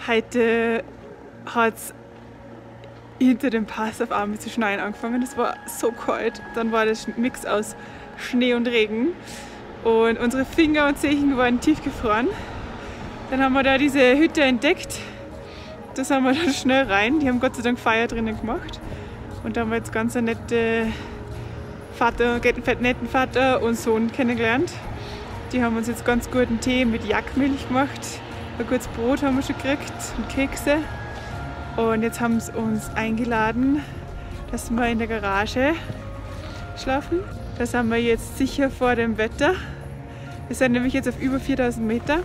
Heute hat es hinter dem Pass auf einmal zu schneien angefangen. Es war so kalt. Dann war das Mix aus Schnee und Regen. Und unsere Finger und Zehen waren tiefgefroren. Dann haben wir da diese Hütte entdeckt. Da sind wir dann schnell rein. Die haben Gott sei Dank Feuer drinnen gemacht. Und da haben wir jetzt ganz einen netten Vater und Sohn kennengelernt. Die haben uns jetzt ganz guten Tee mit Jackmilch gemacht. Ein gutes Brot haben wir schon gekriegt und Kekse. Und jetzt haben sie uns eingeladen, dass wir in der Garage schlafen. Da sind wir jetzt sicher vor dem Wetter. Wir sind nämlich jetzt auf über 4000 Meter.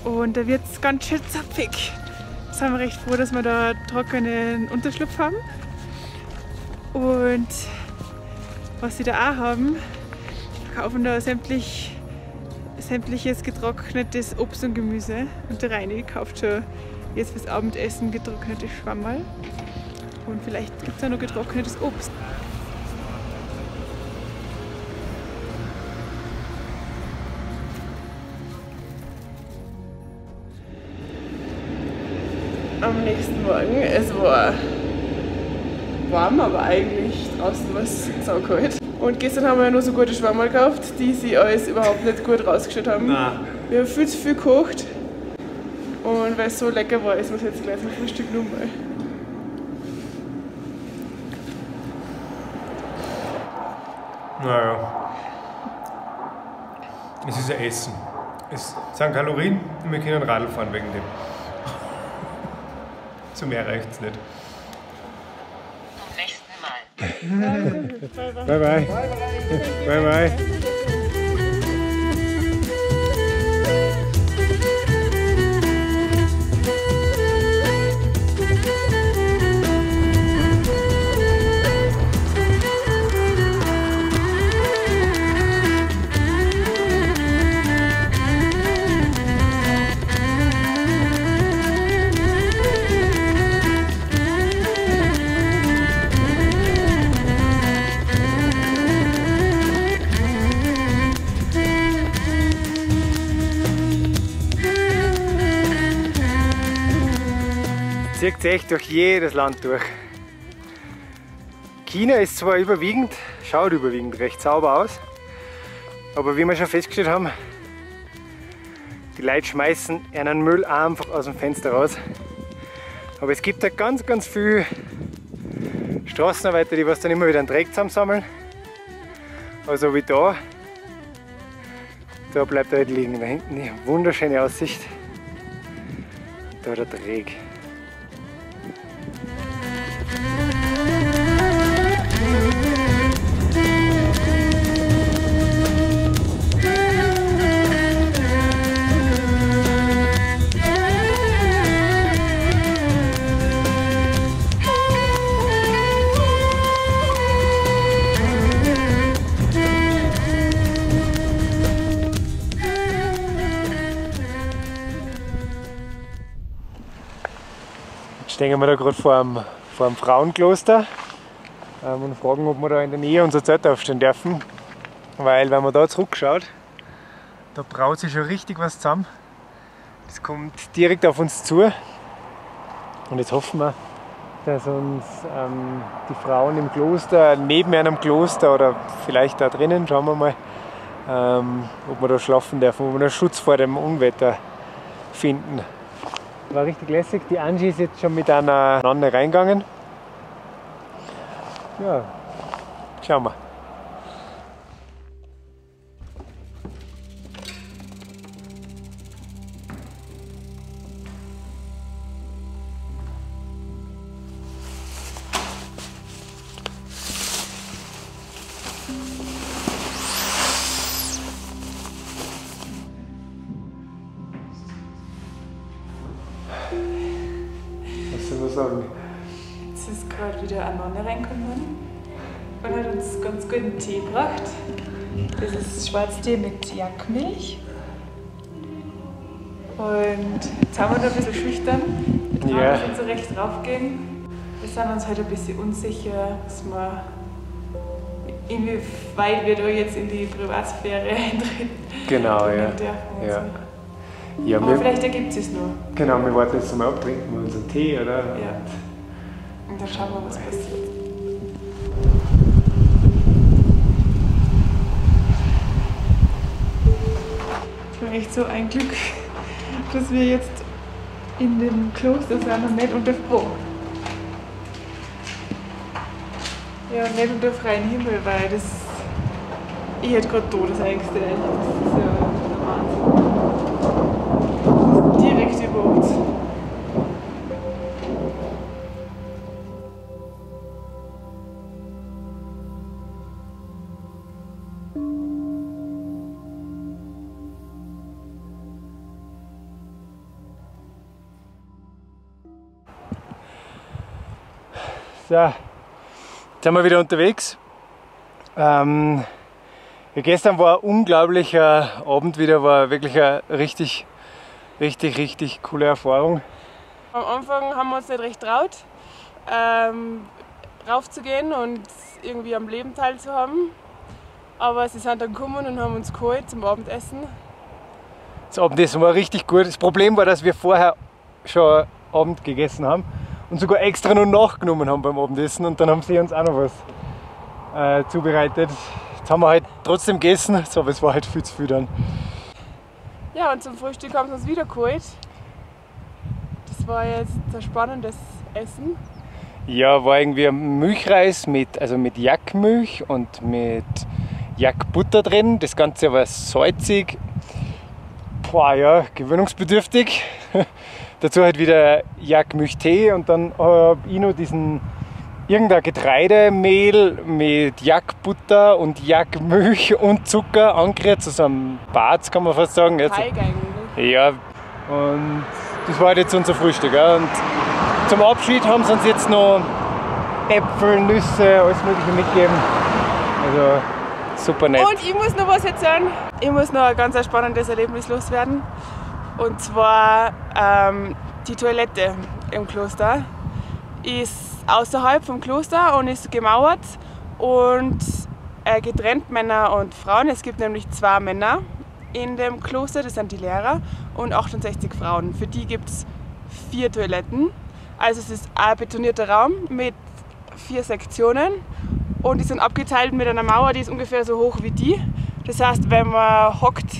Und da wird es ganz schön zapfig. Da sind wir recht froh, dass wir da trockenen Unterschlupf haben. Und was sie da auch haben, verkaufen da sämtliches getrocknetes Obst und Gemüse. Und der Reini kauft schon jetzt fürs Abendessen getrocknetes Schwammerl. Und vielleicht gibt es auch noch getrocknetes Obst. Am nächsten Morgen, es war warm, aber eigentlich draußen war es saukalt. Und gestern haben wir ja nur so gute Schwammerl gekauft, die sie alles überhaupt nicht gut rausgestellt haben. Nein. Wir haben viel zu viel gekocht. Und weil es so lecker war, essen wir es jetzt gleich zum Frühstück nochmal. Naja. Es ist ein Essen. Es sind Kalorien und wir können Radl fahren wegen dem. Zu mehr reicht es nicht. Zum nächsten Mal. Bye bye. Bye bye. Zieht sich echt durch jedes Land durch. China ist zwar überwiegend, schaut überwiegend recht sauber aus, aber wie wir schon festgestellt haben, die Leute schmeißen ihren Müll einfach aus dem Fenster raus. Aber es gibt da ganz viele Straßenarbeiter, die was dann immer wieder einen Dreck zusammensammeln. Also wie da bleibt er halt liegen. Da hinten die wunderschöne Aussicht. Da der Dreck. Stehen wir da gerade vor einem Frauenkloster und fragen, ob wir da in der Nähe unser Zelt aufstellen dürfen. Weil, wenn man da zurückschaut, da braut sich schon richtig was zusammen. Das kommt direkt auf uns zu. Und jetzt hoffen wir, dass uns die Frauen im Kloster, neben einem Kloster oder vielleicht da drinnen, schauen wir mal, ob wir da schlafen dürfen, ob wir einen Schutz vor dem Unwetter finden. War richtig lässig. Die Angie ist jetzt schon mit einer Nonne reingegangen. Ja, schauen wir. Sagen. Jetzt ist gerade wieder eine Nonne reingekommen und hat uns ganz guten Tee gebracht. Das ist Schwarztee mit Jackmilch. Und jetzt haben wir da ein bisschen schüchtern. Wir trauen uns nicht so recht draufgehen. Wir sind uns halt ein bisschen unsicher, inwieweit wir da jetzt in die Privatsphäre eintreten. Genau, ja. So. Ja, Aber vielleicht ergibt es noch. Genau, wir warten jetzt mal ab, trinken wir unseren Tee, oder? Ja. Und dann schauen wir, was passiert. Ich war echt so ein Glück, dass wir jetzt in dem Kloster sind und nicht unter Froh. Ja, nicht unter freiem Himmel, weil das. Ich hätte gerade Todesängste. Das ist ja der Wahnsinn. Das ist direkt über uns. So, jetzt sind wir wieder unterwegs. Ja, gestern war ein unglaublicher Abend wieder, war wirklich eine richtig coole Erfahrung. Am Anfang haben wir uns nicht recht traut, raufzugehen und irgendwie am Leben teilzuhaben. Aber sie sind dann gekommen und haben uns geholt zum Abendessen. Das Abendessen war richtig gut. Das Problem war, dass wir vorher schon Abend gegessen haben und sogar extra noch nachgenommen haben beim Abendessen, und dann haben sie uns auch noch was zubereitet. Jetzt haben wir halt trotzdem gegessen, aber es war halt viel zu viel dann. Ja, und zum Frühstück haben sie uns wieder geholt. Das war jetzt ein spannendes Essen. Ja, war irgendwie ein Milchreis mit Jackmilch und mit Jackbutter drin. Das Ganze war salzig. Boah, ja, gewöhnungsbedürftig. Dazu halt wieder Jackmilchtee, und dann habe ich noch irgendein Getreidemehl mit Jackbutter und Jackmilch und Zucker angerührt, zu so einem Bad, kann man fast sagen. Teig eigentlich. Ja, und das war halt jetzt unser Frühstück. Ja. Und zum Abschied haben sie uns jetzt noch Äpfel, Nüsse, alles Mögliche mitgegeben. Also super nett. Und ich muss noch was erzählen. Ich muss noch ein ganz spannendes Erlebnis loswerden. Und zwar die Toilette im Kloster ist außerhalb vom Kloster und ist gemauert und getrennt Männer und Frauen. Es gibt nämlich 2 Männer in dem Kloster, das sind die Lehrer, und 68 Frauen. Für die gibt es 4 Toiletten. Also es ist ein betonierter Raum mit 4 Sektionen und die sind abgeteilt mit einer Mauer, die ist ungefähr so hoch wie die. Das heißt, wenn man hockt,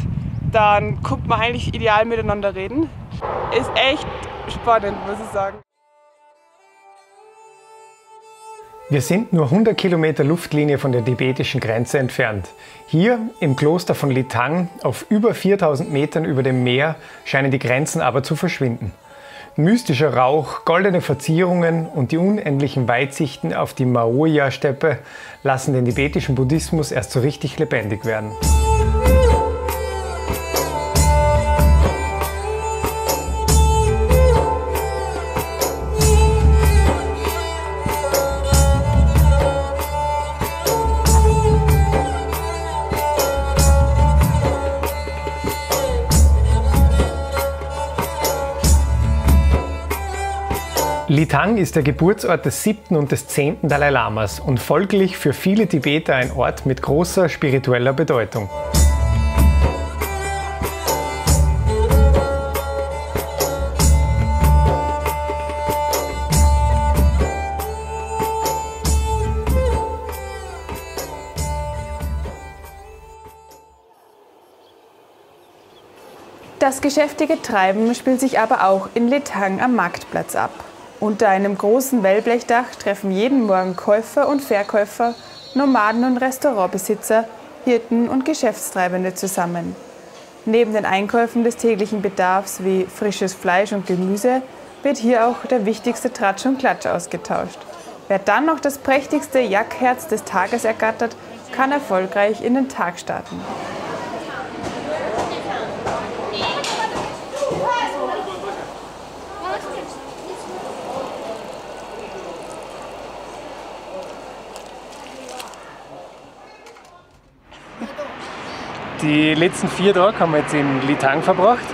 dann kommt man eigentlich ideal miteinander reden. Ist echt spannend, muss ich sagen. Wir sind nur 100 Kilometer Luftlinie von der tibetischen Grenze entfernt. Hier im Kloster von Lithang, auf über 4000 Metern über dem Meer, scheinen die Grenzen aber zu verschwinden. Mystischer Rauch, goldene Verzierungen und die unendlichen Weitsichten auf die Maurya-Steppe lassen den tibetischen Buddhismus erst so richtig lebendig werden. Lithang ist der Geburtsort des 7. und des 10. Dalai Lamas und folglich für viele Tibeter ein Ort mit großer spiritueller Bedeutung. Das geschäftige Treiben spielt sich aber auch in Lithang am Marktplatz ab. Unter einem großen Wellblechdach treffen jeden Morgen Käufer und Verkäufer, Nomaden und Restaurantbesitzer, Hirten und Geschäftstreibende zusammen. Neben den Einkäufen des täglichen Bedarfs wie frisches Fleisch und Gemüse wird hier auch der wichtigste Tratsch und Klatsch ausgetauscht. Wer dann noch das prächtigste Jackherz des Tages ergattert, kann erfolgreich in den Tag starten. Die letzten 4 Tage haben wir jetzt in Lithang verbracht,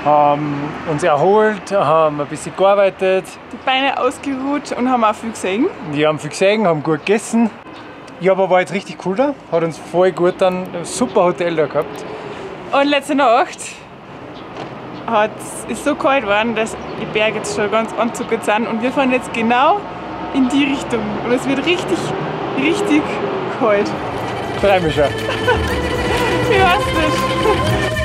haben uns erholt, haben ein bisschen gearbeitet. Die Beine ausgeruht und haben auch viel gesehen. Wir haben viel gesehen, haben gut gegessen. Ja, aber war jetzt richtig cool da, hat uns voll gut dann ein super Hotel da gehabt. Und letzte Nacht ist so kalt geworden, dass die Berge jetzt schon ganz anzuckert sind und wir fahren jetzt genau in die Richtung und es wird richtig, richtig kalt. Ich freue mich schon. Ich weiß nicht.